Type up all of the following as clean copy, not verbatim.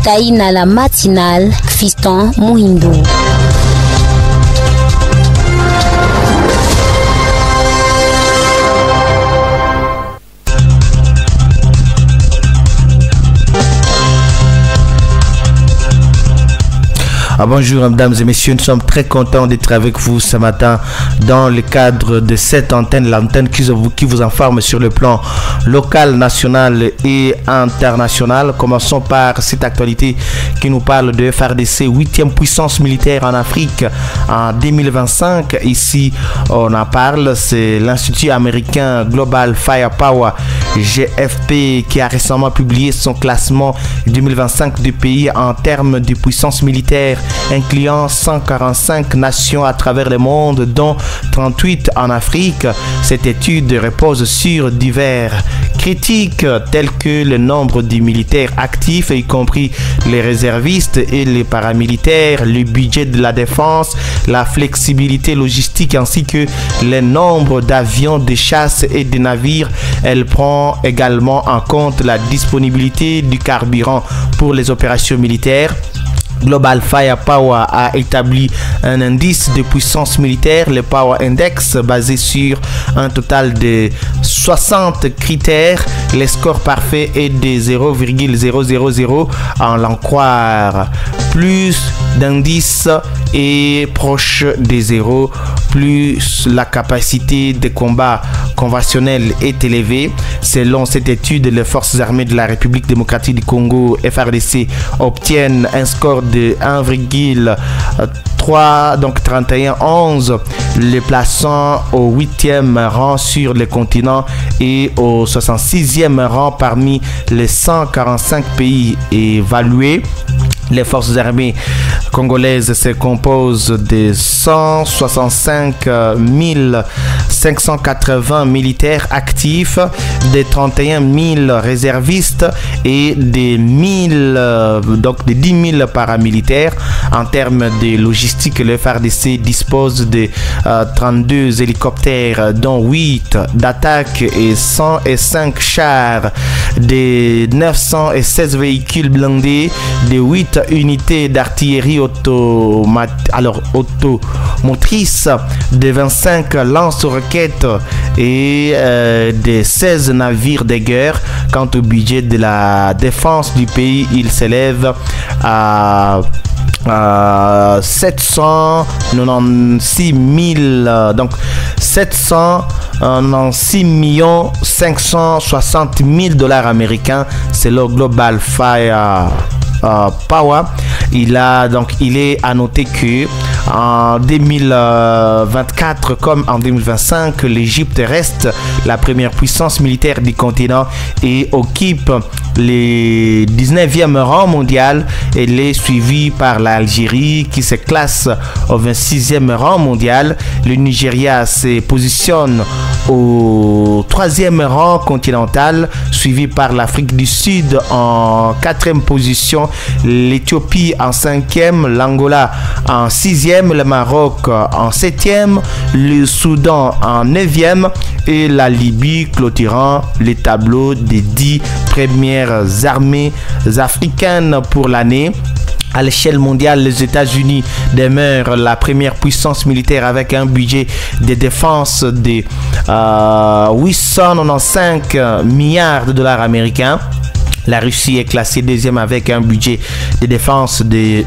Taïna la matinale, Fiston Muhindo. Bonjour mesdames et messieurs, nous sommes très contents d'être avec vous ce matin dans le cadre de cette antenne, l'antenne qui vous informe sur le plan local, national et international. Commençons par cette actualité qui nous parle de FARDC, 8e puissance militaire en Afrique en 2025. Ici, on en parle, c'est l'Institut américain Global Firepower, GFP, qui a récemment publié son classement 2025 du pays en termes de puissance militaire, incluant 145 nations à travers le monde, dont 38 en Afrique. Cette étude repose sur divers critiques tels que le nombre de militaires actifs, y compris les réservistes et les paramilitaires, le budget de la défense, la flexibilité logistique ainsi que le nombre d'avions de chasse et de navires. Elle prend également en compte la disponibilité du carburant pour les opérations militaires. Global Firepower a établi un indice de puissance militaire, le Power Index, basé sur un total de 60 critères. Le score parfait est de 0,000 en l'en croire. Plus d'indices est proche de 0, plus la capacité de combat conventionnel est élevée. Selon cette étude, les forces armées de la République démocratique du Congo, FARDC, obtiennent un score de 1,3, donc 31-11, les plaçant au 8e rang sur le continent et au 66e rang parmi les 145 pays évalués. Les forces armées congolaises se composent de 165 580 militaires actifs, de 31 000 réservistes et de 10 000 paramilitaires. En termes de logistique, le FARDC dispose de 32 hélicoptères, dont 8 d'attaque et 105 chars, de 916 véhicules blindés, de 8 unités d'artillerie automotrices, de 25 lance-roquettes et de 16 navires de guerre. Quant au budget de la défense du pays, il s'élève à 796 000, donc 796 560 000 $ américains, c'est le Global Power. Il est à noter que en 2024 comme en 2025, l'Égypte reste la première puissance militaire du continent et occupe le 19e rang mondial. Elle est suivie par l'Algérie qui se classe au 26e rang mondial. Le Nigeria se positionne au 3e rang continental, suivi par l'Afrique du Sud en 4e position, l'Éthiopie en 5e, l'Angola en 6e, le Maroc en 7e, le Soudan en 9e et la Libye clôturant les tableaux des 10 premières armées africaines pour l'année. À l'échelle mondiale, les États-Unis demeurent la première puissance militaire avec un budget de défense de 895 milliards de $ américains. La Russie est classée deuxième avec un budget de défense de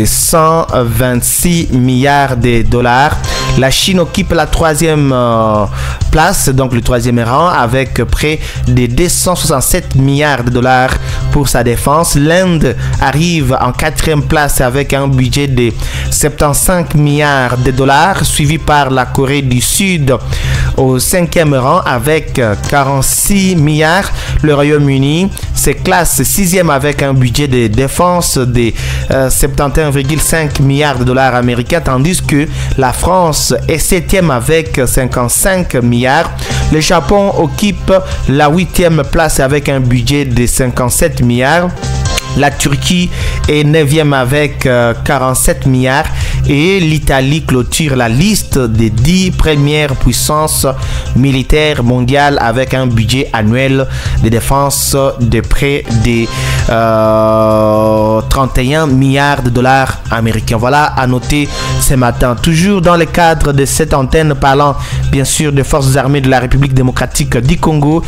126 milliards de dollars. La Chine occupe la 3e place, donc le 3e rang, avec près de 267 milliards de dollars pour sa défense. L'Inde arrive en 4e place avec un budget de 75 milliards de dollars, suivi par la Corée du Sud au 5e rang avec 46 milliards. Le Royaume-Uni se classe 6e avec un budget de défense de 71,5 milliards de dollars américains, tandis que la France est 7e avec 55 milliards. Le Japon occupe la 8e place avec un budget de 57 milliards. La Turquie est 9e avec 47 milliards et l'Italie clôture la liste des 10 premières puissances militaires mondiales avec un budget annuel de défense de près de 31 milliards de dollars américains. Voilà à noter ce matin. Toujours dans le cadre de cette antenne, parlant bien sûr des forces armées de la République démocratique du Congo,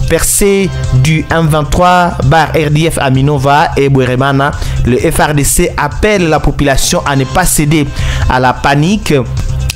percée du M23 /RDF à Minova et Bweremana, le FARDC appelle la population à ne pas céder à la panique.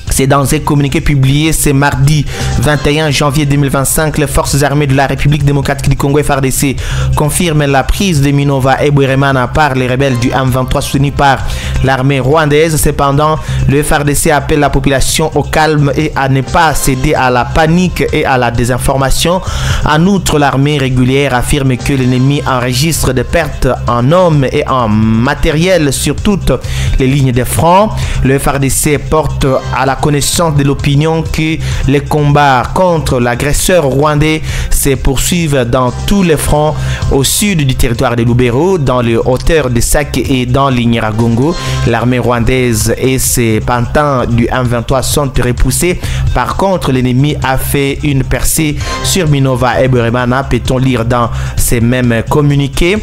C'est dans un communiqué publié ce mardi 21 janvier 2025, les forces armées de la République démocratique du Congo FARDC confirment la prise de Minova et Bweremana par les rebelles du M23 soutenus par l'armée rwandaise. Cependant, le FARDC appelle la population au calme et à ne pas céder à la panique et à la désinformation. En outre, l'armée régulière affirme que l'ennemi enregistre des pertes en hommes et en matériel sur toutes les lignes de front. Le FARDC porte à la connaissance de l'opinion que les combats contre l'agresseur rwandais se poursuivent dans tous les fronts au sud du territoire de Lubero, dans les hauteurs de Sake et dans l'Inyiragongo. L'armée rwandaise et ses pantins du M23 sont repoussés. Par contre, l'ennemi a fait une percée sur Minova et Bweremana, peut-on lire dans ces mêmes communiqués.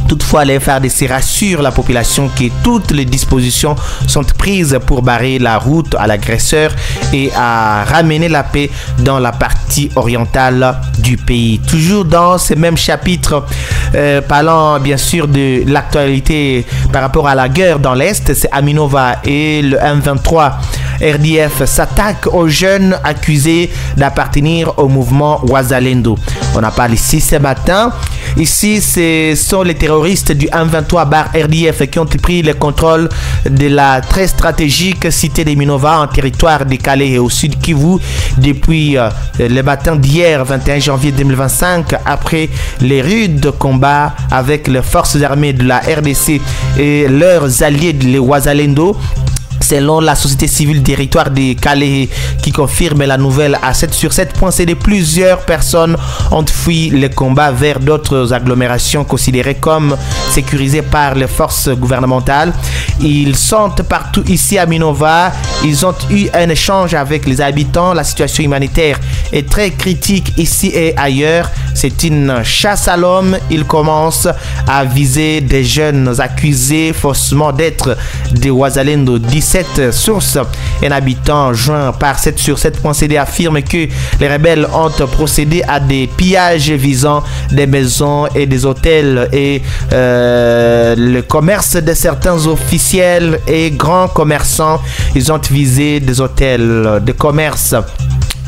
Toutefois, les FARDC rassurent la population que toutes les dispositions sont prises pour barrer la route à l'agresseur et à ramener la paix dans la partie orientale du pays. Toujours dans ce même chapitre, parlant bien sûr de l'actualité par rapport à la guerre dans l'Est, c'est à Minova et le M23 RDF s'attaque aux jeunes accusés d'appartenir au mouvement Wazalendo. On en parle ici ce matin. Ici, ce sont les terroristes du M23 /RDF qui ont pris le contrôle de la très stratégique cité de Minova en territoire de Calais et au sud Kivu depuis le matin d'hier 21 janvier 2025, après les rudes combats avec les forces armées de la RDC et leurs alliés les Wazalendo. Selon la société civile territoire de Calais qui confirme la nouvelle à 7/7.cd, plusieurs personnes ont fui les combats vers d'autres agglomérations considérées comme sécurisées par les forces gouvernementales. Ils sont partout ici à Minova. Ils ont eu un échange avec les habitants. La situation humanitaire est très critique ici et ailleurs. C'est une chasse à l'homme. Ils commencent à viser des jeunes accusés faussement d'être des Wazalendo. 17 sources. Un habitant joint par 7/7.cd affirme que les rebelles ont procédé à des pillages visant des maisons et des hôtels et le commerce de certains officiels et grands commerçants. Ils ont visé des hôtels de commerce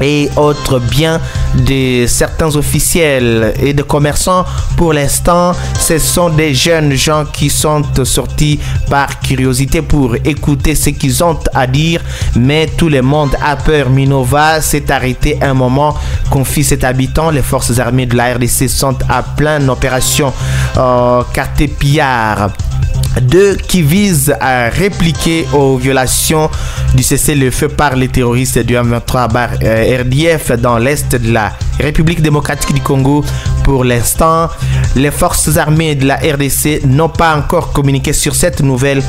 et autres biens de certains officiels et de commerçants. Pour l'instant, ce sont des jeunes gens qui sont sortis par curiosité pour écouter ce qu'ils ont à dire, mais tout le monde a peur. Minova s'est arrêté un moment, confie cet habitant. Les forces armées de la RDC sont à pleine opération quartier Pillard. Deux qui visent à répliquer aux violations du cessez-le-feu par les terroristes du M23 RDF dans l'est de la République démocratique du Congo. Pour l'instant, les forces armées de la RDC n'ont pas encore communiqué sur cette nouvelle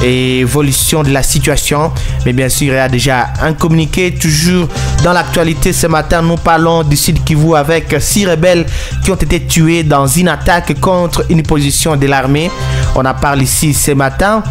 évolution de la situation, mais bien sûr il y a déjà un communiqué. Toujours dans l'actualité ce matin, nous parlons du Sud Kivu avec 6 rebelles qui ont été tués dans une attaque contre une position de l'armée. On en parle ici ce matin.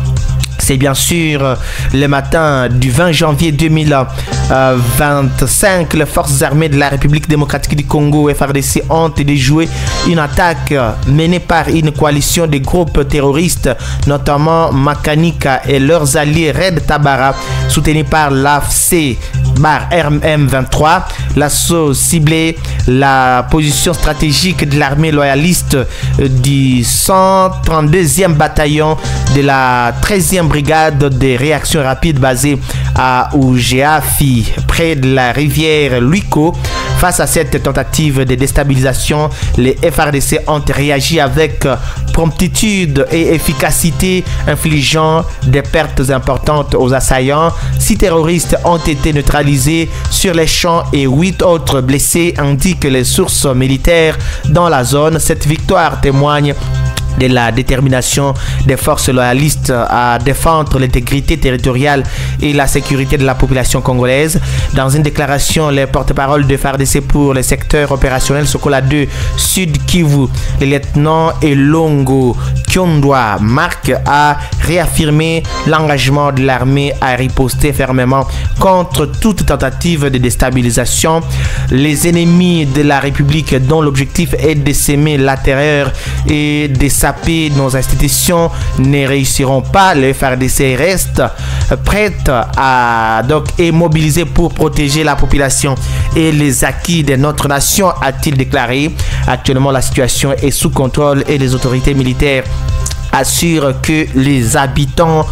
C'est bien sûr le matin du 20 janvier 2025. Les forces armées de la République démocratique du Congo, FARDC, ont déjoué une attaque menée par une coalition de groupes terroristes, notamment Makanika et leurs alliés Red Tabara, soutenus par l'AFC RM23. L'assaut ciblait la position stratégique de l'armée loyaliste du 132e bataillon de la 13e brigade de réaction rapide basée à Ougeafi, près de la rivière Luiko. Face à cette tentative de déstabilisation, les FARDC ont réagi avec promptitude et efficacité, infligeant des pertes importantes aux assaillants. 6 terroristes ont été neutralisés sur les champs et 8 autres blessés, indiquent les sources militaires dans la zone. Cette victoire témoigne de la détermination des forces loyalistes à défendre l'intégrité territoriale et la sécurité de la population congolaise. Dans une déclaration, les porte-parole de FARDC pour les secteurs opérationnels Sokola 2 Sud Kivu, le lieutenant Elongo Kyondwa Marc a réaffirmé l'engagement de l'armée à riposter fermement contre toute tentative de déstabilisation. Les ennemis de la République dont l'objectif est de s'aimer la terreur et de saper nos institutions ne réussiront pas. Le FARDC reste prête à et mobilisée pour protéger la population et les acquis de notre nation, a-t-il déclaré. Actuellement, la situation est sous contrôle et les autorités militaires assure que les habitants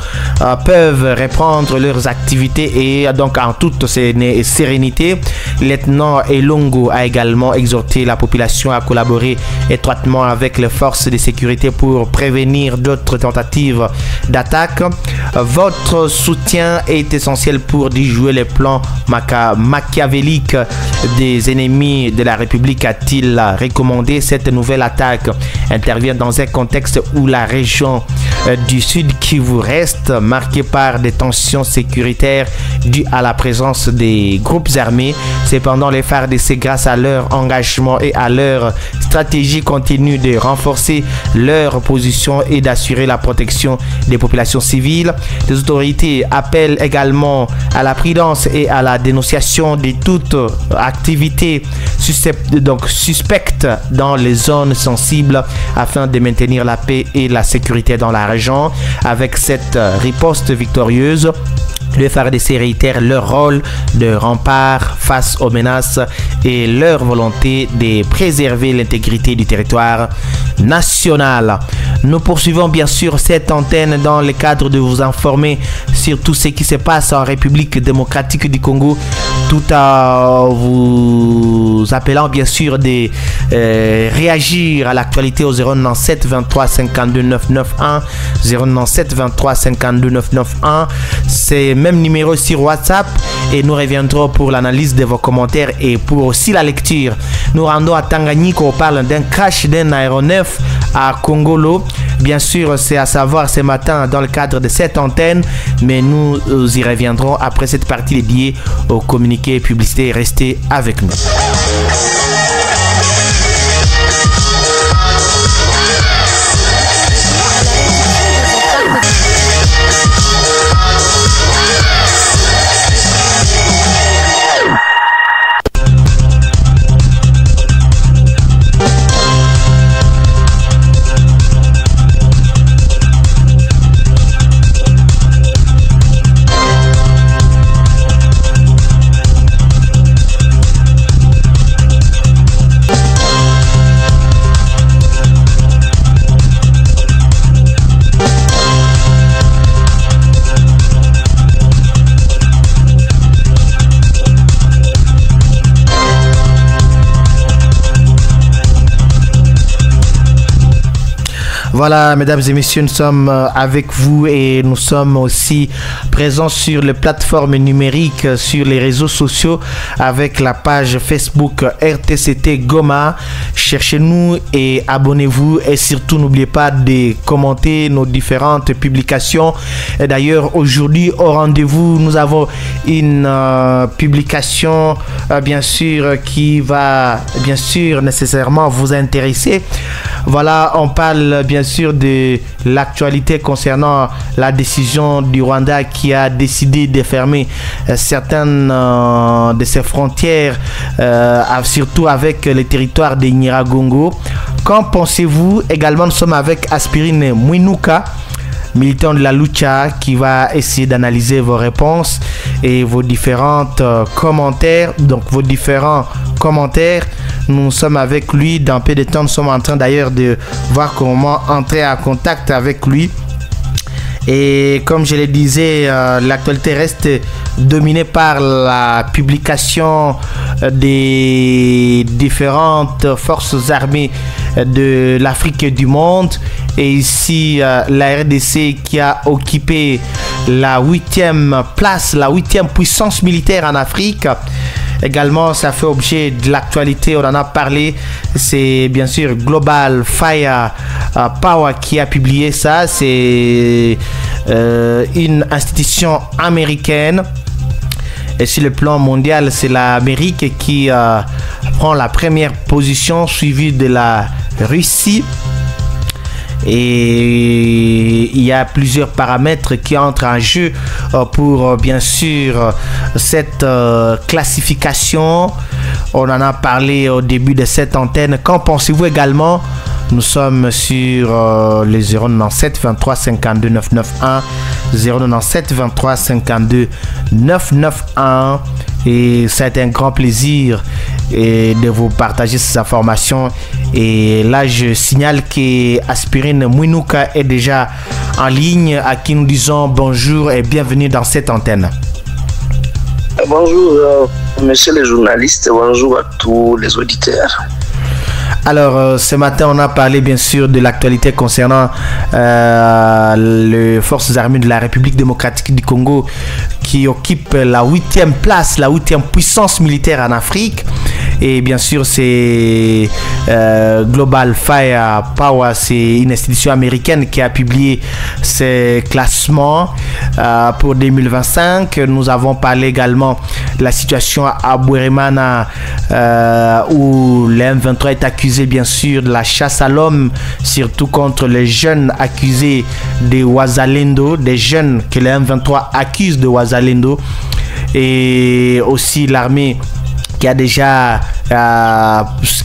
peuvent reprendre leurs activités et donc en toute sérénité. Lieutenant Elongo a également exhorté la population à collaborer étroitement avec les forces de sécurité pour prévenir d'autres tentatives d'attaque. Votre soutien est essentiel pour déjouer les plans machiavéliques des ennemis de la République, a-t-il recommandé. Cette nouvelle attaque intervient dans un contexte où la région du Sud Kivu reste marquée par des tensions sécuritaires dues à la présence des groupes armés. Cependant, les FARDC, grâce à leur engagement et à leur stratégie, continuent de renforcer leur position et d'assurer la protection des populations civiles. Les autorités appellent également à la prudence et à la dénonciation de toute activité suspecte dans les zones sensibles afin de maintenir la paix et la sécurité dans la région. Avec cette riposte victorieuse, le FARDC réitère leur rôle de rempart face aux menaces et leur volonté de préserver l'intégrité du territoire national. Nous poursuivons bien sûr cette antenne dans le cadre de vous informer sur tout ce qui se passe en République démocratique du Congo, tout en vous appelant bien sûr de réagir à l'actualité au 097 23 52 991 097 23 52 991. C'est même numéro sur WhatsApp et nous reviendrons pour l'analyse de vos commentaires et pour aussi la lecture. Nous rendons à Tanganyika, on parle d'un crash d'un aéronef à Kongolo. Bien sûr, c'est à savoir ce matin dans le cadre de cette antenne, mais nous y reviendrons après cette partie dédiée au communiqué publicité. Restez avec nous. Voilà, mesdames et messieurs, nous sommes avec vous et nous sommes aussi présents sur les plateformes numériques, sur les réseaux sociaux avec la page Facebook RTCT Goma. Cherchez-nous et abonnez-vous et surtout n'oubliez pas de commenter nos différentes publications. Et d'ailleurs, aujourd'hui au rendez-vous, nous avons une publication bien sûr qui va bien sûr nécessairement vous intéresser. Voilà, on parle bien sûr de l'actualité concernant la décision du Rwanda qui a décidé de fermer certaines de ses frontières, surtout avec le territoire de Nyiragongo. Qu'en pensez-vous? Également, nous sommes avec Aspirine Mwinuka, militant de la lucha, qui va essayer d'analyser vos réponses et vos différentes commentaires. Donc vos différents commentaires, nous sommes avec lui dans peu de temps. Nous sommes en train d'ailleurs de voir comment entrer en contact avec lui. Et comme je le disais, l'actualité reste dominée par la publication des différentes forces armées de l'Afrique et du monde. Et ici, la RDC qui a occupé la 8e place, la 8e puissance militaire en Afrique. Également, ça fait objet de l'actualité, on en a parlé. C'est bien sûr Global Fire Power qui a publié ça. C'est une institution américaine. Et sur le plan mondial, c'est l'Amérique qui prend la première position, suivie de la Russie. Et il y a plusieurs paramètres qui entrent en jeu pour bien sûr cette classification. On en a parlé au début de cette antenne. Qu'en pensez-vous également? Nous sommes sur les 097 23 52 991 097 23 52 991 et ça a été un grand plaisir de vous partager ces informations. Et là je signale que Aspirine Mwinuka est déjà en ligne, à qui nous disons bonjour et bienvenue dans cette antenne. Bonjour monsieur les journalistes, bonjour à tous les auditeurs. Alors, ce matin, on a parlé bien sûr de l'actualité concernant les forces armées de la République démocratique du Congo qui occupent la 8e place, la 8e puissance militaire en Afrique. Et bien sûr, c'est Global Fire Power, c'est une institution américaine qui a publié ses classements pour 2025. Nous avons parlé également de la situation à Bweremana où le M23 est accusé bien sûr de la chasse à l'homme, surtout contre les jeunes accusés de Wazalendo, des jeunes que le M23 accuse de Wazalendo, et aussi l'armée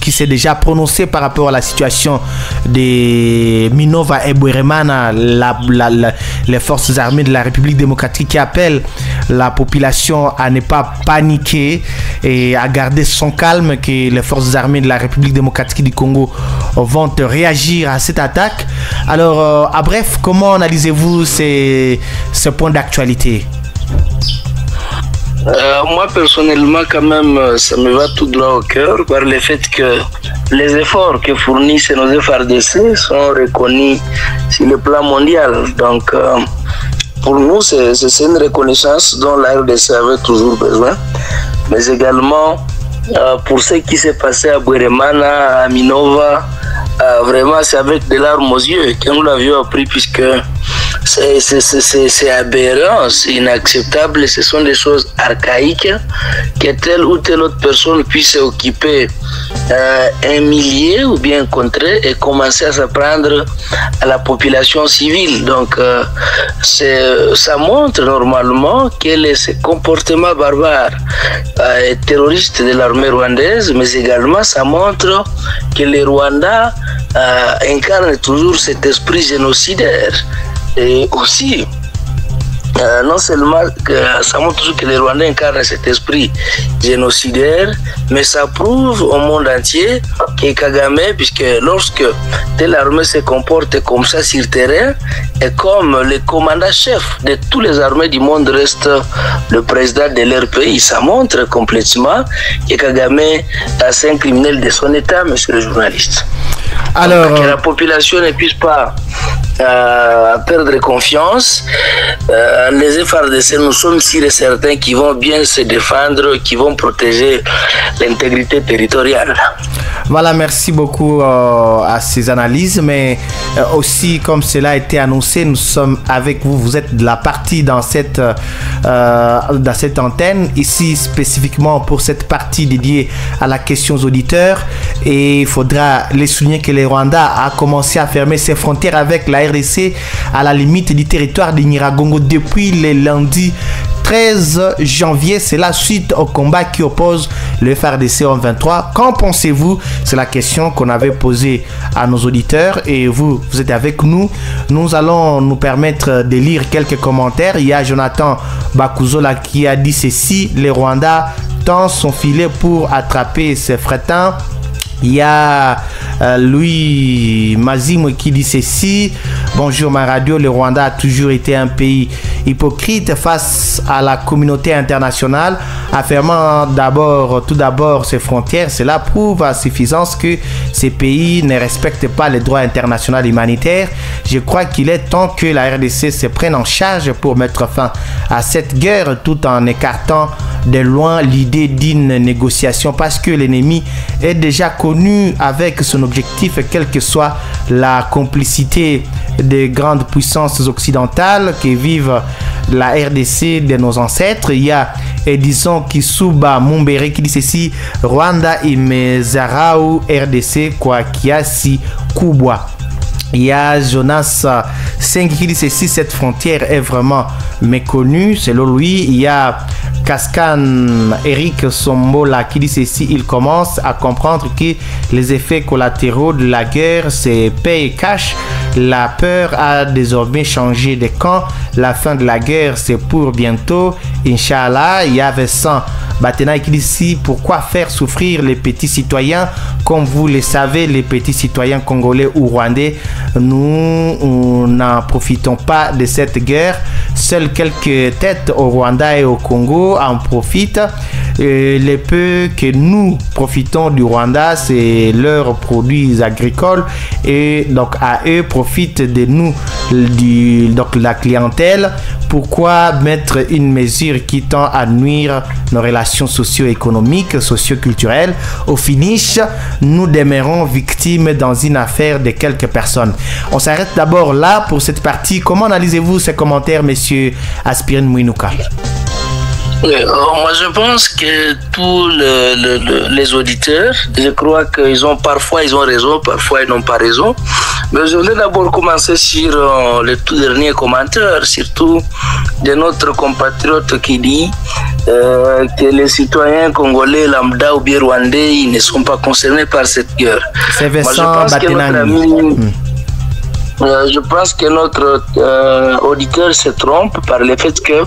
qui s'est déjà prononcé par rapport à la situation de Minova et Bweremana, les forces armées de la République démocratique qui appellent la population à ne pas paniquer et à garder son calme, que les forces armées de la République démocratique du Congo vont réagir à cette attaque. Alors, à bref, comment analysez-vous ce point d'actualité? Moi personnellement quand même ça me va tout droit au cœur par le fait que les efforts que fournissent nos FARDC sont reconnus sur le plan mondial. Donc pour nous c'est une reconnaissance dont la RDC avait toujours besoin, mais également pour ce qui s'est passé à Bweremana, à Minova, vraiment c'est avec des larmes aux yeux que nous l'avions appris, puisque c'est aberrant, c'est inacceptable, ce sont des choses archaïques que telle ou telle autre personne puisse occuper un millier ou bien un contrée et commencer à s'apprendre à la population civile. Donc ça montre normalement quel est ce comportement barbare et terroriste de l'armée rwandaise, mais également ça montre que les Rwandais incarnent toujours cet esprit génocidaire. Et aussi, non seulement que ça montre toujours que les Rwandais incarnent cet esprit génocidaire, mais ça prouve au monde entier que Kagame, puisque lorsque telle armée se comporte comme ça sur terrain, et comme le commandant-chef de toutes les armées du monde reste le président de leur pays, ça montre complètement que Kagame est un criminel de son état, monsieur le journaliste. Alors, que la population ne puisse pas perdre confiance. Les FARDC, nous sommes sûrs et certains qu'ils vont bien se défendre, qu'ils vont protéger l'intégrité territoriale. Voilà, merci beaucoup à ces analyses, mais aussi comme cela a été annoncé, nous sommes avec vous, vous êtes de la partie dans cette antenne, ici spécifiquement pour cette partie dédiée à la question aux auditeurs, et il faudra les souligner que le Rwanda a commencé à fermer ses frontières avec la RDC à la limite du territoire de Nyiragongo depuis le lundi 13 janvier. C'est la suite au combat qui oppose le FARDC au M23. Qu'en pensez-vous? C'est la question qu'on avait posée à nos auditeurs et vous êtes avec nous. Nous allons nous permettre de lire quelques commentaires. Il y a Jonathan Bakuzola qui a dit ceci: les Rwandais tendent son filet pour attraper ses frétins. Il y a Louis Mazimo qui dit ceci: bonjour ma radio, le Rwanda a toujours été un pays hypocrite face à la communauté internationale, affirmant tout d'abord ses frontières. Cela prouve à suffisance que ces pays ne respectent pas les droits internationaux humanitaires. Je crois qu'il est temps que la RDC se prenne en charge pour mettre fin à cette guerre tout en écartant de loin l'idée d'une négociation parce que l'ennemi est déjà connu avec son objectif, quelle que soit la complicité des grandes puissances occidentales qui vivent la RDC de nos ancêtres. Il y a Edison Kisuba Mumbere qui dit ceci: Rwanda imezarau RDC kwa kiasi kubwa. Il y a Jonas 5 qui dit ceci: cette frontière est vraiment méconnue selon lui. Il y a Kaskan Eric Sombola qui dit ceci: il commence à comprendre que les effets collatéraux de la guerre c'est paye et cash. La peur a désormais changé de camp. La fin de la guerre c'est pour bientôt, Inch'Allah. Il y a Vincent Batena qui dit ici: pourquoi faire souffrir les petits citoyens? Comme vous le savez, les petits citoyens congolais ou rwandais, nous n'en profitons pas de cette guerre. Seules quelques têtes au Rwanda et au Congo en profitent. Les peu que nous profitons du Rwanda, c'est leurs produits agricoles et donc à eux profitent de nous donc la clientèle. Pourquoi mettre une mesure qui tend à nuire nos relations socio-économiques, socio-culturelles? Au finish, nous demeurons victimes dans une affaire de quelques personnes. On s'arrête d'abord là pour cette partie. Comment analysez-vous ces commentaires, monsieur Aspirine Mouinouka? Moi, je pense que tous les auditeurs, je crois qu'ils ont parfois raison, parfois ils n'ont pas raison. Mais je voulais d'abord commencer sur le tout dernier commentaire, surtout de notre compatriote qui dit que les citoyens congolais, lambda ou bien rwandais, ils ne sont pas concernés par cette guerre. C'est Vincent Batenani. Je pense que notre auditeur se trompe par le fait que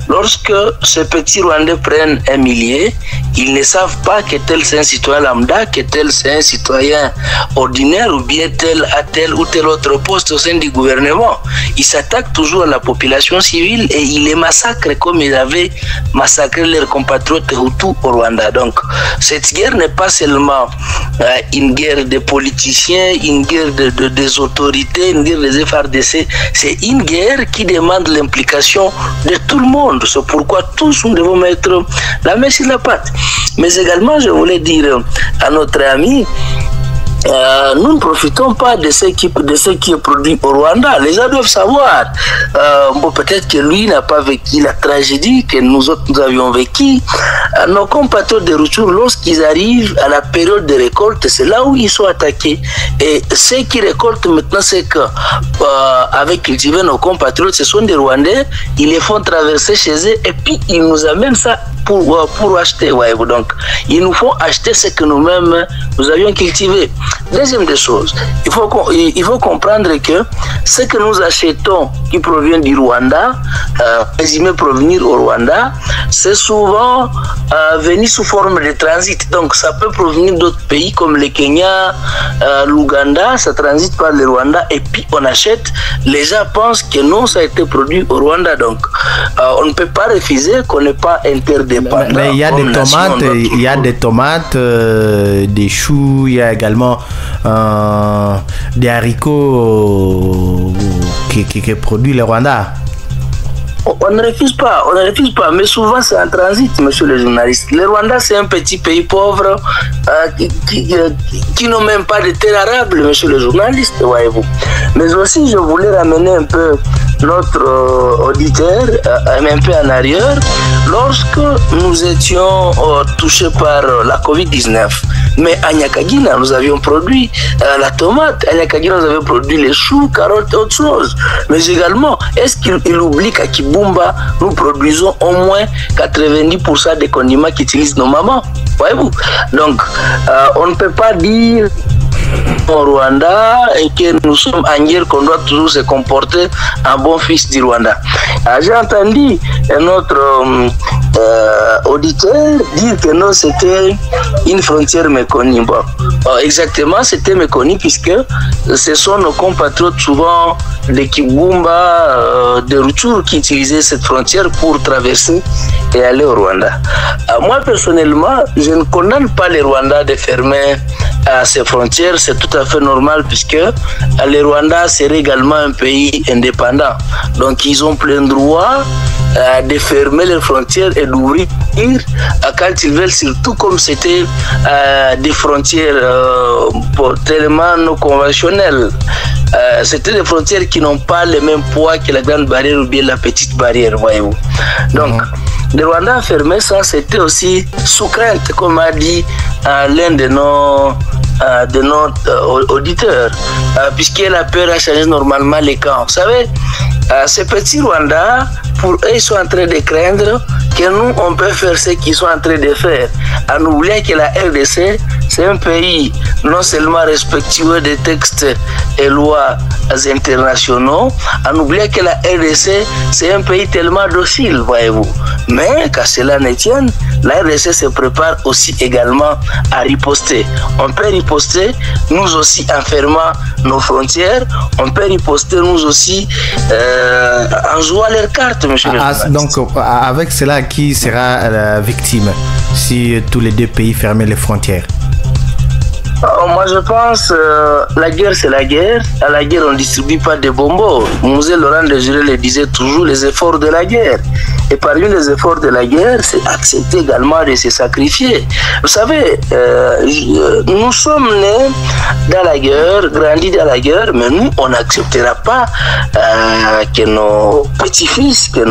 lorsque ces petits Rwandais prennent un millier, ils ne savent pas que tel c'est un citoyen lambda, que tel c'est un citoyen ordinaire ou bien tel à tel ou tel autre poste au sein du gouvernement. Ils s'attaquent toujours à la population civile et ils les massacrent comme ils avaient massacré leurs compatriotes Hutus au Rwanda. Donc cette guerre n'est pas seulement une guerre des politiciens, une guerre des autorités, une guerre des FRDC, c'est une guerre qui demande l'implication de tout le monde. C'est pourquoi tous nous devons mettre la main sur la pâte. Mais également, je voulais dire à notre ami, nous ne profitons pas de ce qui est produit au Rwanda. Les gens doivent savoir. Peut-être que lui n'a pas vécu la tragédie que nous autres nous avions vécu. Nos compatriotes de Rutshuru, lorsqu'ils arrivent à la période de récolte, c'est là où ils sont attaqués. Et ceux qui récoltent maintenant, c'est que avec cultiver nos compatriotes, ce sont des Rwandais, ils les font traverser chez eux et puis ils nous amènent ça pour acheter. Ouais. Donc, ils nous font acheter ce que nous-mêmes nous avions cultivé. Deuxième des choses, il faut comprendre que ce que nous achetons qui provient du Rwanda, présumé provenir au Rwanda, c'est souvent venu sous forme de transit. Donc ça peut provenir d'autres pays comme le Kenya, l'Ouganda, ça transite par le Rwanda et puis on achète. Les gens pensent que non, ça a été produit au Rwanda. Donc on ne peut pas refuser qu'on n'est pas interdépendant. Mais il y a des tomates, il y a des tomates, des choux, il y a également des haricots qui produit le Rwanda. On ne refuse pas, mais souvent c'est en transit, monsieur le journaliste. Le Rwanda, c'est un petit pays pauvre qui n'ont même pas de terre arable, monsieur le journaliste, voyez-vous. Mais aussi, je voulais ramener un peu notre auditeur un peu en arrière. Lorsque nous étions touchés par la Covid-19, mais à Nyakagina, nous avions produit la tomate, à Nyakagina, nous avions produit les choux, carottes et autre chose. Mais également, est-ce qu'il oublie qu'à Kibumba, nous produisons au moins 90% des condiments qu'utilisent nos mamans? Voyez-vous? Donc, on ne peut pas dire au Rwanda et que nous sommes en guerre, qu'on doit toujours se comporter en bon fils du Rwanda. J'ai entendu notre auditeur dire que non, c'était une frontière méconnue. Bon, Exactement, c'était méconnu puisque ce sont nos compatriotes souvent de Kibumba, de Rutshuru qui utilisaient cette frontière pour traverser et aller au Rwanda. Moi personnellement, je ne condamne pas les Rwandais de fermer ces frontières, c'est tout à fait normal puisque le Rwanda serait également un pays indépendant. Donc ils ont plein droit de fermer les frontières et d'ouvrir quand ils veulent, surtout comme c'était des frontières tellement non conventionnelles. C'était des frontières qui n'ont pas le même poids que la grande barrière ou bien la petite barrière, voyez-vous. Donc, le Rwanda a fermé ça, c'était aussi sous crainte, comme a dit l'un de nos auditeurs, puisqu'il a peur à changer normalement les camps. Vous savez, ces petits Rwandais, pour eux, ils sont en train de craindre que nous, on peut faire ce qu'ils sont en train de faire. En oubliant que la RDC, c'est un pays non seulement respectueux des textes et lois internationaux, en oubliant que la RDC, c'est un pays tellement docile, voyez-vous. Mais, qu'à cela ne tienne, la RDC se prépare aussi également à riposter. On peut riposter, nous aussi, en fermant nos frontières. On peut riposter, nous aussi, en jouant leurs cartes, monsieur le journaliste. Donc, avec cela, qui sera la victime si tous les deux pays fermaient les frontières? Moi je pense la guerre c'est la guerre. À la guerre on ne distribue pas de bonbons. Mosée Laurent Désiré le disait toujours, les efforts de la guerre. Et parmi les efforts de la guerre, c'est accepter également de se sacrifier. Vous savez, nous sommes nés dans la guerre, grandis dans la guerre, mais nous on n'acceptera pas que nos petits-fils, que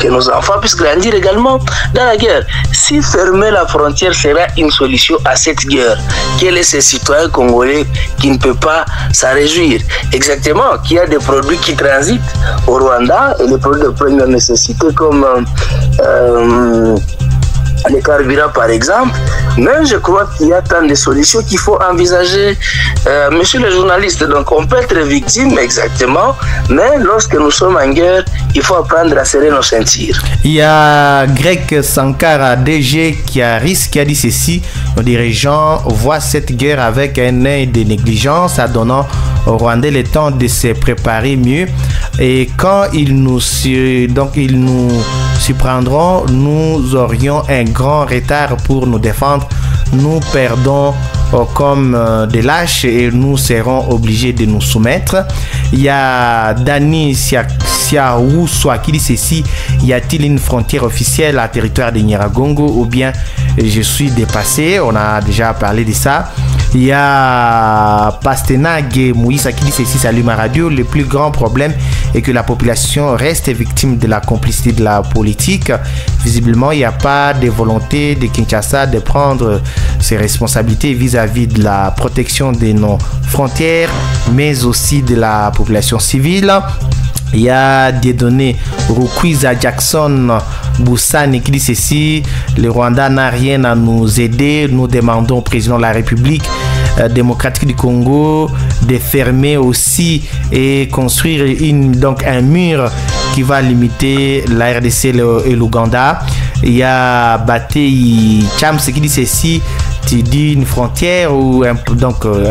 nos enfants puissent grandir également dans la guerre. Si fermer la frontière sera une solution à cette guerre, quel est ce citoyen congolais qui ne peut pas s'en réjouir? Exactement, qu'il y a des produits qui transitent au Rwanda et les produits de première nécessité comme les carburants par exemple, mais je crois qu'il y a tant de solutions qu'il faut envisager, monsieur le journaliste. Donc on peut être victime exactement, mais lorsque nous sommes en guerre, il faut apprendre à serrer nos ceintures. Il y a Greg Sankara DG qui a dit ceci: nos dirigeants voient cette guerre avec un œil de négligence, en donnant aux Rwandais le temps de se préparer mieux, et quand ils nous surprendront, nous aurions un grand retard pour nous défendre. Nous perdons comme des lâches et nous serons obligés de nous soumettre. Il y a Dani Siaouswa qui dit ceci: y a-t-il une frontière officielle à territoire de Nyiragongo ou bien je suis dépassé? On a déjà parlé de ça. Il y a Pastenag Moïse qui dit ceci: salut ma radio, le plus grand problème est que la population reste victime de la complicité de la politique. Visiblement, il n'y a pas de volonté de Kinshasa de prendre ses responsabilités vis-à-vis de la protection de nos frontières, mais aussi de la population civile. Il y a des données Rukwiza Jackson Boussani qui dit ceci: le Rwanda n'a rien à nous aider. Nous demandons au président de la République démocratique du Congo de fermer aussi et construire un mur qui va limiter la RDC et l'Ouganda. Il y a Batei Chams qui dit ceci: tu dis une frontière ou un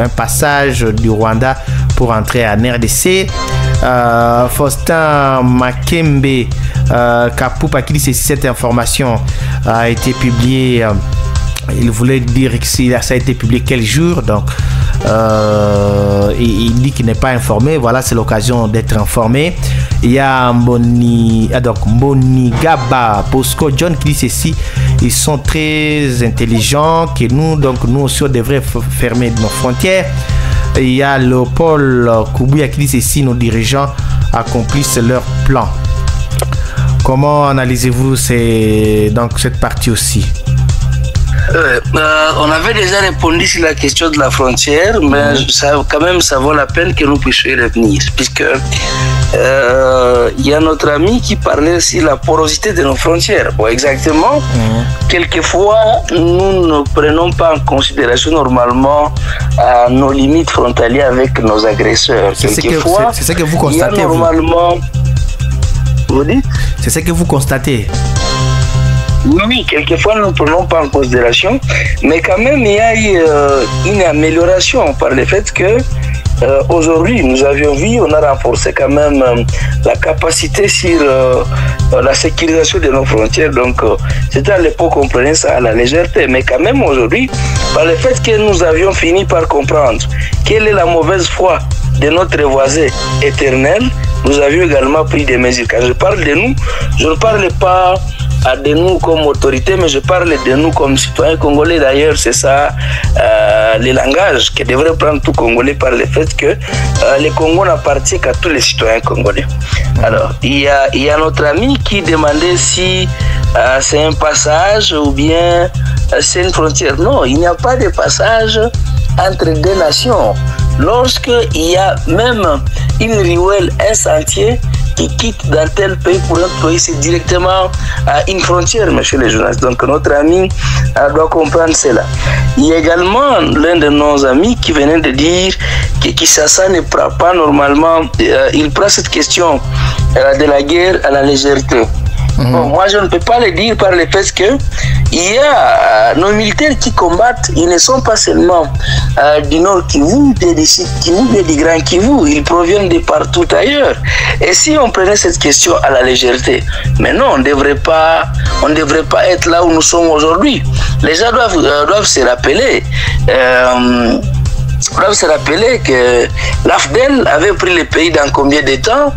passage du Rwanda pour entrer en RDC. Faustin Makembe Kapoupa qui dit ceci: cette information a été publiée. Il voulait dire que ça a été publié quel jour, donc il dit qu'il n'est pas informé. Voilà, c'est l'occasion d'être informé. Il y a Mbonigaba Bosco John qui dit ceci: ils sont très intelligents que nous, donc nous aussi on devrait fermer nos frontières. Il y a Léopold Koubouya qui dit ceci: nos dirigeants accomplissent leur plan. Comment analysez-vous cette partie aussi? On avait déjà répondu sur la question de la frontière, mais ça vaut la peine que nous puissions y revenir, puisque il y a notre ami qui parlait sur la porosité de nos frontières. Bon, exactement. Quelquefois, nous ne prenons pas en considération normalement nos limites frontalières avec nos agresseurs. C'est ce que vous constatez. Normalement, vous dites? C'est ce que vous constatez. Oui, quelquefois nous ne prenons pas en considération, mais quand même il y a eu une amélioration par le fait que aujourd'hui, nous avions vu, on a renforcé quand même la capacité sur la sécurisation de nos frontières. Donc, c'était à l'époque on prenait ça à la légèreté. Mais quand même aujourd'hui, par le fait que nous avions fini par comprendre quelle est la mauvaise foi de notre voisin éternel, nous avions également pris des mesures. Quand je parle de nous, je ne parle pas de nous comme autorité, mais je parle de nous comme citoyens congolais. D'ailleurs, c'est ça le langage que devrait prendre tout Congolais par le fait que le Congo n'appartient qu'à tous les citoyens congolais. Alors, il y a notre ami qui demandait si c'est un passage ou bien c'est une frontière. Non, il n'y a pas de passage entre deux nations. Lorsqu'il y a même une ruelle, un sentier qui quitte dans tel pays pour un pays, c'est directement une frontière, monsieur les journalistes. Donc notre ami doit comprendre cela. Il y a également l'un de nos amis qui venait de dire que Kinshasa ne prend pas normalement, il prend cette question de la guerre à la légèreté. Bon, moi je ne peux pas le dire par le fait que il y a nos militaires qui combattent, ils ne sont pas seulement du Nord Kivu, du Sud Kivu, du Grand Kivu, ils proviennent de partout ailleurs. Et si on prenait cette question à la légèreté, mais non, on ne devrait pas être là où nous sommes aujourd'hui. Les gens doivent se rappeler. On doit se rappeler que l'AFDEL avait pris le pays dans combien de temps,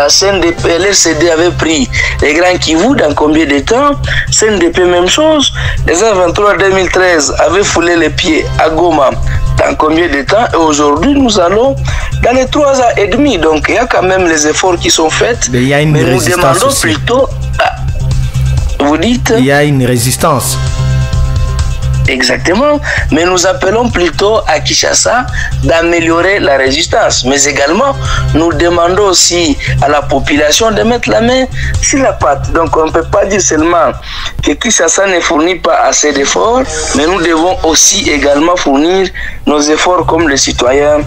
CNDP, l'RCD avait pris les Grands Kivu dans combien de temps, CNDP même chose, les M23 2013 avaient foulé les pieds à Goma dans combien de temps, et aujourd'hui nous allons dans les 3 ans et demi, donc il y a quand même les efforts qui sont faits, mais nous demandons aussi. Plutôt, vous dites? Il y a une résistance. Exactement, mais nous appelons plutôt à Kinshasa d'améliorer la résistance. Mais également, nous demandons aussi à la population de mettre la main sur la pâte. Donc on ne peut pas dire seulement que Kinshasa ne fournit pas assez d'efforts, mais nous devons aussi également fournir nos efforts comme les citoyens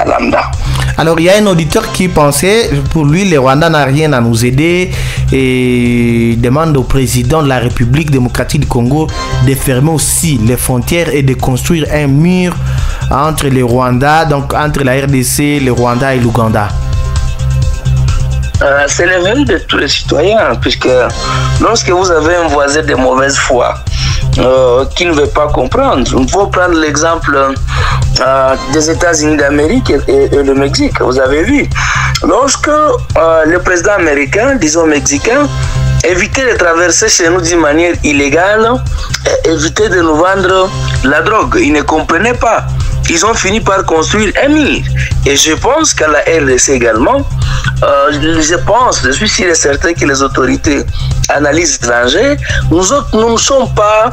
lambda. Alors, il y a un auditeur qui pensait, pour lui, le Rwanda n'a rien à nous aider et demande au président de la République démocratique du Congo de fermer aussi les frontières et de construire un mur entre le Rwanda, donc entre la RDC, le Rwanda et l'Ouganda. C'est le vœu de tous les citoyens, puisque lorsque vous avez un voisin de mauvaise foi qui ne veut pas comprendre, il faut prendre l'exemple des États-Unis d'Amérique et le Mexique. Vous avez vu, lorsque le président américain, disons mexicain, évitait de traverser chez nous d'une manière illégale, évitait de nous vendre la drogue, ils ne comprenaient pas. Ils ont fini par construire un mur. Et je pense qu'à la RDC également, je suis sûr et certain que les autorités analysent l'étranger. Nous autres, nous ne sommes pas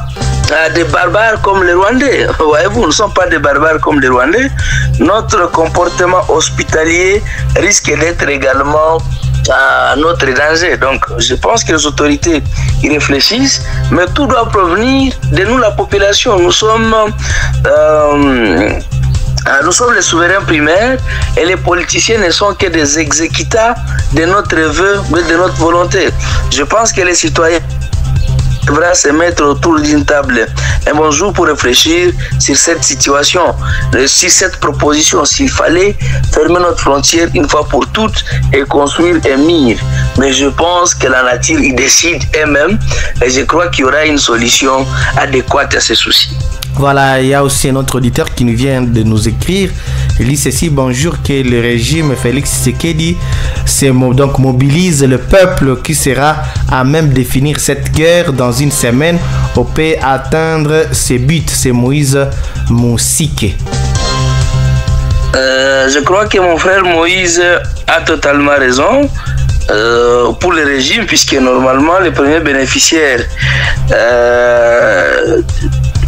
des barbares comme les Rwandais. Voyez-vous, nous ne sommes pas des barbares comme les Rwandais. Notre comportement hospitalier risque d'être également notre danger. Donc, je pense que les autorités y réfléchissent, mais tout doit provenir de nous, la population. Nous sommes les souverains primaires et les politiciens ne sont que des exécutants de notre vœu, de notre volonté. Je pense que les citoyens devra se mettre autour d'une table un bon jour pour réfléchir sur cette situation, sur cette proposition, s'il fallait fermer notre frontière une fois pour toutes et construire un mur. Mais je pense que la nature y décide elle-même et je crois qu'il y aura une solution adéquate à ces soucis. Voilà, il y a aussi un autre auditeur qui vient de nous écrire. Il dit ceci: bonjour, que le régime Félix Tshisekedi donc mobilise le peuple qui sera à même de finir cette guerre dans une semaine pour atteindre ses buts. C'est Moïse Moussike. Je crois que mon frère Moïse a totalement raison. Pour le régime, puisque normalement les premiers bénéficiaires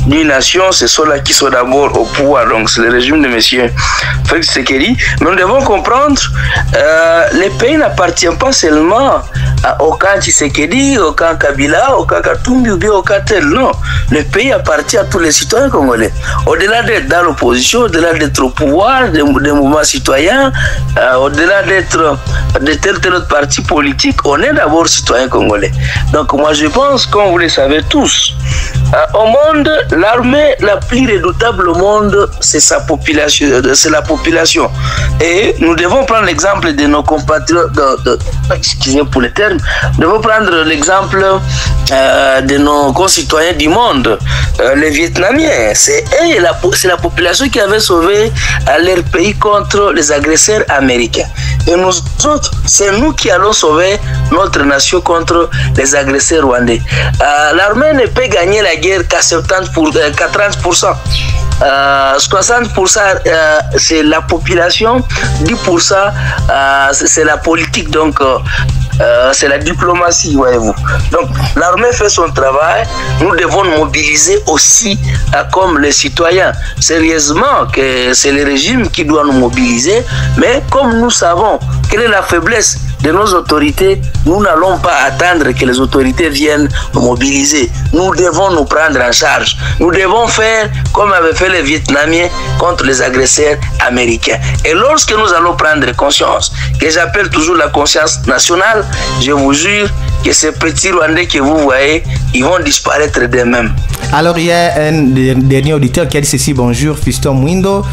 d'une nation, ce sont là qui sont d'abord au pouvoir. Donc c'est le régime de M. Félix Tshisekedi. Mais nous devons comprendre, le pays n'appartient pas seulement au camp Tshisekedi, au camp Kabila, au camp Katumbi ou bien au camp tel. Non, le pays appartient à tous les citoyens congolais. Au-delà d'être dans l'opposition, au-delà d'être au pouvoir, des mouvements citoyens, au-delà d'être de tel autre parti politique, on est d'abord citoyen congolais. Donc moi je pense, comme vous le savez tous, au monde, l'armée la plus redoutable au monde, c'est sa population, c'est la population. Et nous devons prendre l'exemple de nos compatriotes, excusez-moi pour le terme, nous devons prendre l'exemple de nos concitoyens du monde, les Vietnamiens. C'est la population qui avait sauvé leur pays contre les agresseurs américains. Et nous autres, c'est nous qui allons sauver notre nation contre les agresseurs rwandais. L'armée ne peut gagner la guerre qu'à 30%. 60% c'est la population, 10% c'est la politique, donc c'est la diplomatie, voyez-vous. Donc l'armée fait son travail, nous devons nous mobiliser aussi comme les citoyens. Sérieusement que c'est le régime qui doit nous mobiliser, mais comme nous savons quelle est la faiblesse de nos autorités, nous n'allons pas attendre que les autorités viennent nous mobiliser. Nous devons nous prendre en charge. Nous devons faire comme avaient fait les Vietnamiens contre les agresseurs américains. Et lorsque nous allons prendre conscience, que j'appelle toujours la conscience nationale, je vous jure que ces petits Rwandais que vous voyez, ils vont disparaître d'eux-mêmes. Alors il y a un dernier auditeur qui a dit ceci: bonjour Fiston Mwindo.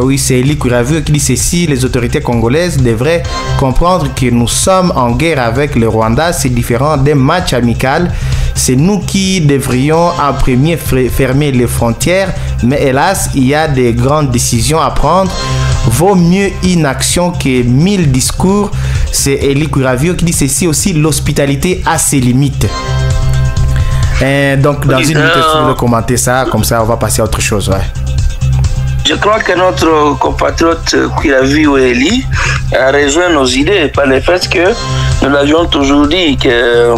Oui, c'est Eli Kuravu qui dit ceci: les autorités congolaises devraient comprendre que nous sommes en guerre avec le Rwanda. C'est différent des matchs amicaux. C'est nous qui devrions en premier fermer les frontières, mais hélas, il y a des grandes décisions à prendre. Vaut mieux une action que 1000 discours. C'est Eli Kuravu qui dit ceci aussi: l'hospitalité a ses limites. Et donc, dans une minute, si vous voulez commenter ça, comme ça, on va passer à autre chose. Ouais. Je crois que notre compatriote Kuravu Eli a rejoint nos idées par le fait que nous l'avions toujours dit que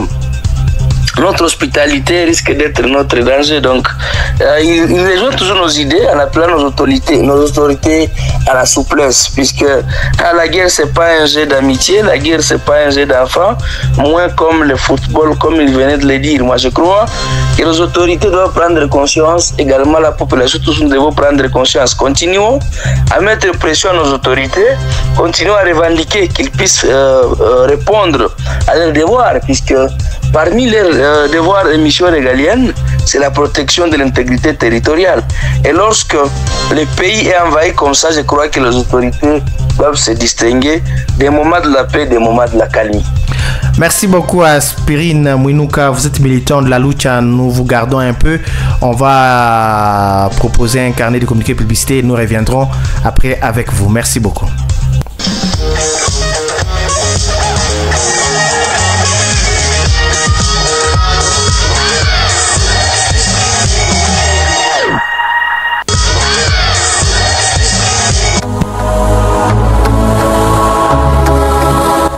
notre hospitalité risque d'être notre danger. Donc, il rejoint toujours nos idées en appelant nos autorités à la souplesse, puisque la guerre, c'est pas un jeu d'amitié, la guerre, c'est pas un jeu d'enfant, moins comme le football, comme il venait de le dire. Moi, je crois que les autorités doivent prendre conscience, également la population, tous nous devons prendre conscience. Continuons à mettre pression à nos autorités, continuons à revendiquer qu'ils puissent répondre à leurs devoirs, puisque parmi leurs devoirs et missions régaliennes, c'est la protection de l'intégrité territoriale. Et lorsque le pays est envahi comme ça, je crois que les autorités doivent se distinguer des moments de la paix et des moments de la calmie. Merci beaucoup à Aspirine Mwinuka, vous êtes militant de la lucha, nous vous gardons un peu. On va proposer un carnet de communiqué publicité et nous reviendrons après avec vous. Merci beaucoup.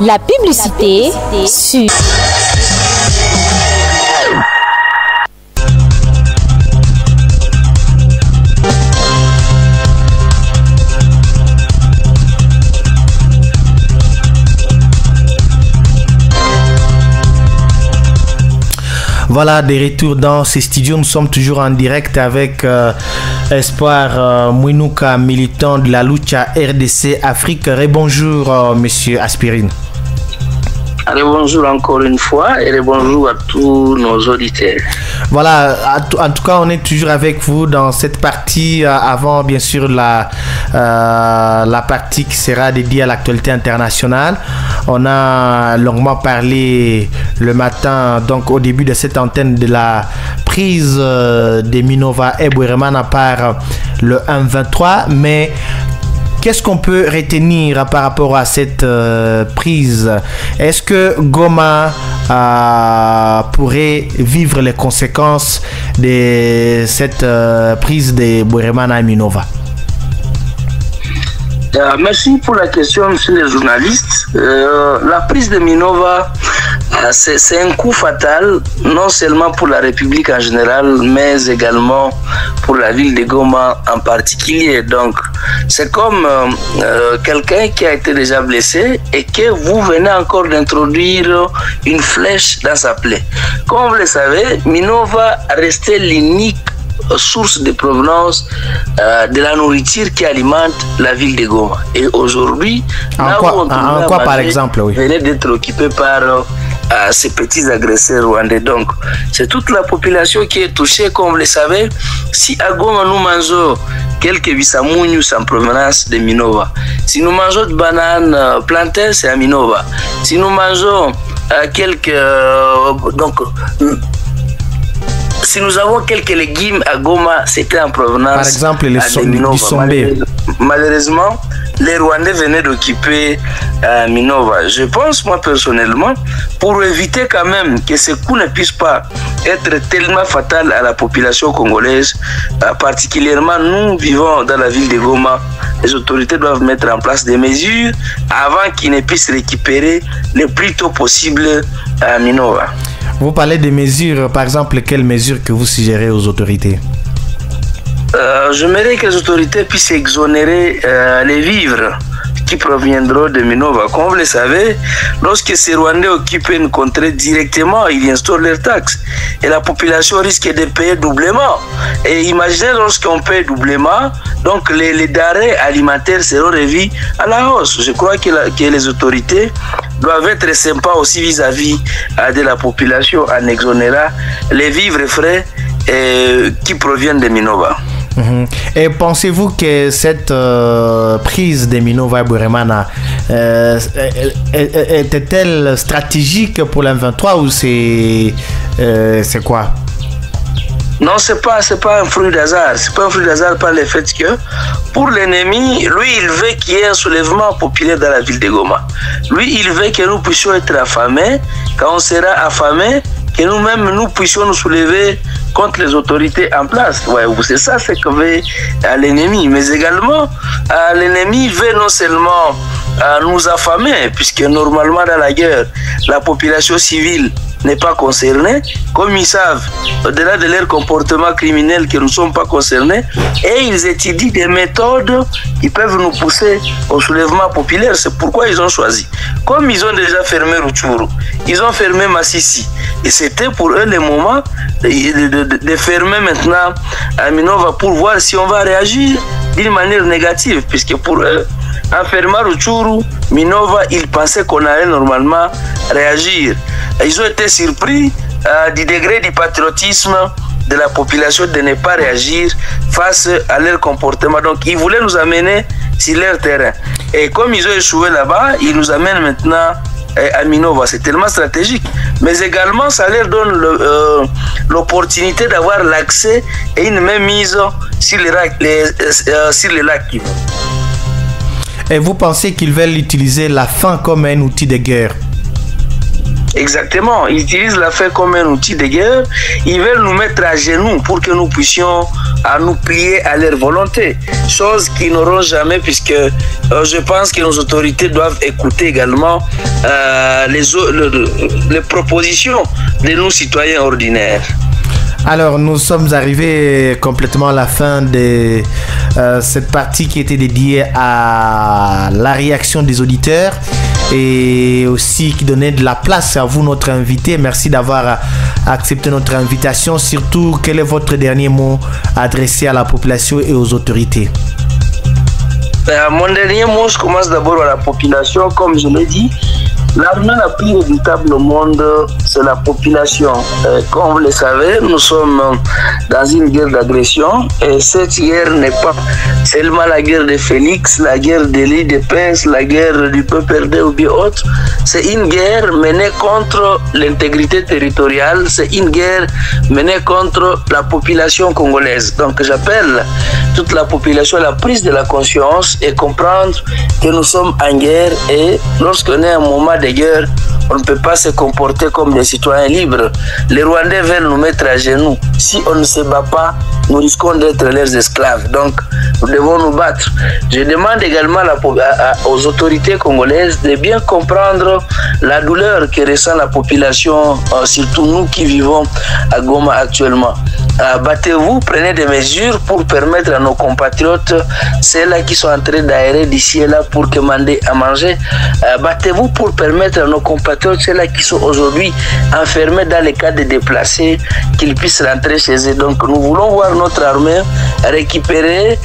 La publicité sur Voilà, des retours dans ces studios. Nous sommes toujours en direct avec Espoir Mwinuka, militant de la lucha RDC Afrique. Rebonjour, monsieur Aspirine. Allez, bonjour encore une fois et bonjour à tous nos auditeurs. Voilà, en tout cas, on est toujours avec vous dans cette partie avant, bien sûr, la partie qui sera dédiée à l'actualité internationale. On a longuement parlé le matin, donc au début de cette antenne, de la prise des Minova et Boueremana par le 1-23, mais qu'est-ce qu'on peut retenir par rapport à cette prise? Est-ce que Goma pourrait vivre les conséquences de cette prise de Boueremana et Minova? Merci pour la question, monsieur le journaliste. La prise de Minova c'est un coup fatal, non seulement pour la République en général, mais également pour la ville de Goma en particulier. Donc, c'est comme quelqu'un qui a été déjà blessé et que vous venez encore d'introduire une flèche dans sa plaie. Comme vous le savez, Minova restait l'unique source de provenance de la nourriture qui alimente la ville de Goma. Et aujourd'hui, en quoi par exemple, oui, venait d'être occupé par ces petits agresseurs rwandais. Donc, c'est toute la population qui est touchée, comme vous le savez. Si à Goma nous mangeons quelques bisamounius en provenance de Minova, si nous mangeons de bananes plantains, c'est à Minova. Si nous mangeons quelques si nous avons quelques légumes à Goma, c'était en provenance. Par exemple, les sombés. Malheureusement, les Rwandais venaient d'occuper Minova. Je pense, moi personnellement, pour éviter quand même que ce coup ne puisse pas être tellement fatal à la population congolaise, particulièrement nous vivons dans la ville de Goma, les autorités doivent mettre en place des mesures avant qu'ils ne puissent récupérer le plus tôt possible Minova. Vous parlez des mesures, par exemple, quelles mesures que vous suggérez aux autorités? J'aimerais que les autorités puissent exonérer les vivres qui proviendront de Minova. Comme vous le savez, lorsque ces Rwandais occupent une contrée directement, ils instaurent leurs taxes. Et la population risque de payer doublement. Et imaginez lorsqu'on paye doublement, donc les denrées alimentaires seront revues à la hausse. Je crois que les autorités doivent être sympas aussi vis-à-vis de la population en exonérant les vivres frais qui proviennent de Minova. Et pensez-vous que cette prise de Minova Bweremana était-elle stratégique pour l'M23 ou c'est quoi? Non, c'est pas un fruit d'hasard. C'est pas un fruit d'hasard par le fait que pour l'ennemi, lui, il veut qu'il y ait un soulèvement populaire dans la ville de Goma. Lui, il veut que nous puissions être affamés. Quand on sera affamés, que nous-mêmes nous puissions nous soulever contre les autorités en place. Ouais, c'est ça ce que veut l'ennemi. Mais également, l'ennemi veut non seulement nous affamer, puisque normalement dans la guerre, la population civile n'est pas concernée, comme ils savent, au-delà de leur comportement criminel, que nous ne sommes pas concernés, et ils étudient des méthodes qui peuvent nous pousser au soulèvement populaire. C'est pourquoi ils ont choisi. Comme ils ont déjà fermé Rutshuru, ils ont fermé Masisi, et c'était pour eux le moment de fermer maintenant Minova pour voir si on va réagir d'une manière négative, puisque pour eux, en fermant Rutshuru, Minova, ils pensaient qu'on allait normalement réagir. Ils ont été surpris du degré du patriotisme de la population de ne pas réagir face à leur comportement. Donc, ils voulaient nous amener sur leur terrain. Et comme ils ont échoué là-bas, ils nous amènent maintenant à Minova. C'est tellement stratégique. Mais également, ça leur donne l'opportunité d'avoir l'accès et une même mise sur les lacs Kivu. Et vous pensez qu'ils veulent utiliser la faim comme un outil de guerre? Exactement, ils utilisent la faim comme un outil de guerre. Ils veulent nous mettre à genoux pour que nous puissions nous plier à leur volonté. Chose qu'ils n'auront jamais, puisque je pense que nos autorités doivent écouter également les propositions de nous citoyens ordinaires. Alors, nous sommes arrivés complètement à la fin de cette partie qui était dédiée à la réaction des auditeurs et aussi qui donnait de la place à vous, notre invité. Merci d'avoir accepté notre invitation. Surtout, quel est votre dernier mot adressé à la population et aux autorités? Mon dernier mot, je commence d'abord à la population. Comme je l'ai dit, l'armée la plus redoutable au monde, c'est la population. Comme vous le savez, nous sommes dans une guerre d'agression et cette guerre n'est pas seulement la guerre de Félix, la guerre de l'IDPS, la guerre du peuple RD ou bien autre. C'est une guerre menée contre l'intégrité territoriale, c'est une guerre menée contre la population congolaise. Donc j'appelle toute la population à la prise de la conscience et comprendre que nous sommes en guerre et lorsqu'on est à un moment de guerre, on ne peut pas se comporter comme des citoyens libres. Les Rwandais veulent nous mettre à genoux. Si on ne se bat pas, nous risquons d'être leurs esclaves. Donc, nous devons nous battre. Je demande également aux autorités congolaises de bien comprendre la douleur que ressent la population, surtout nous qui vivons à Goma actuellement. Battez-vous, prenez des mesures pour permettre à nos compatriotes, ceux-là qui sont en train d'aérer d'ici et là pour demander à manger, battez-vous pour permettre à nos compatriotes, ceux-là qui sont aujourd'hui enfermés dans les cas de déplacés, qu'ils puissent rentrer chez eux. Donc nous voulons voir notre armée récupérer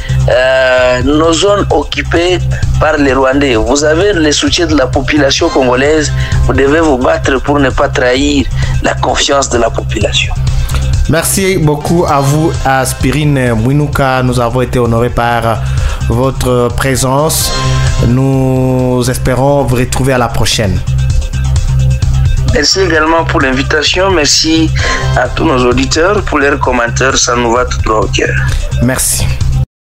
nos zones occupées par les Rwandais. Vous avez le soutien de la population congolaise, vous devez vous battre pour ne pas trahir la confiance de la population. Merci beaucoup à vous, Aspirine Mwinuka. Nous avons été honorés par votre présence. Nous espérons vous retrouver à la prochaine. Merci également pour l'invitation. Merci à tous nos auditeurs pour leurs commentaires. Ça nous va tout droit au cœur. Merci.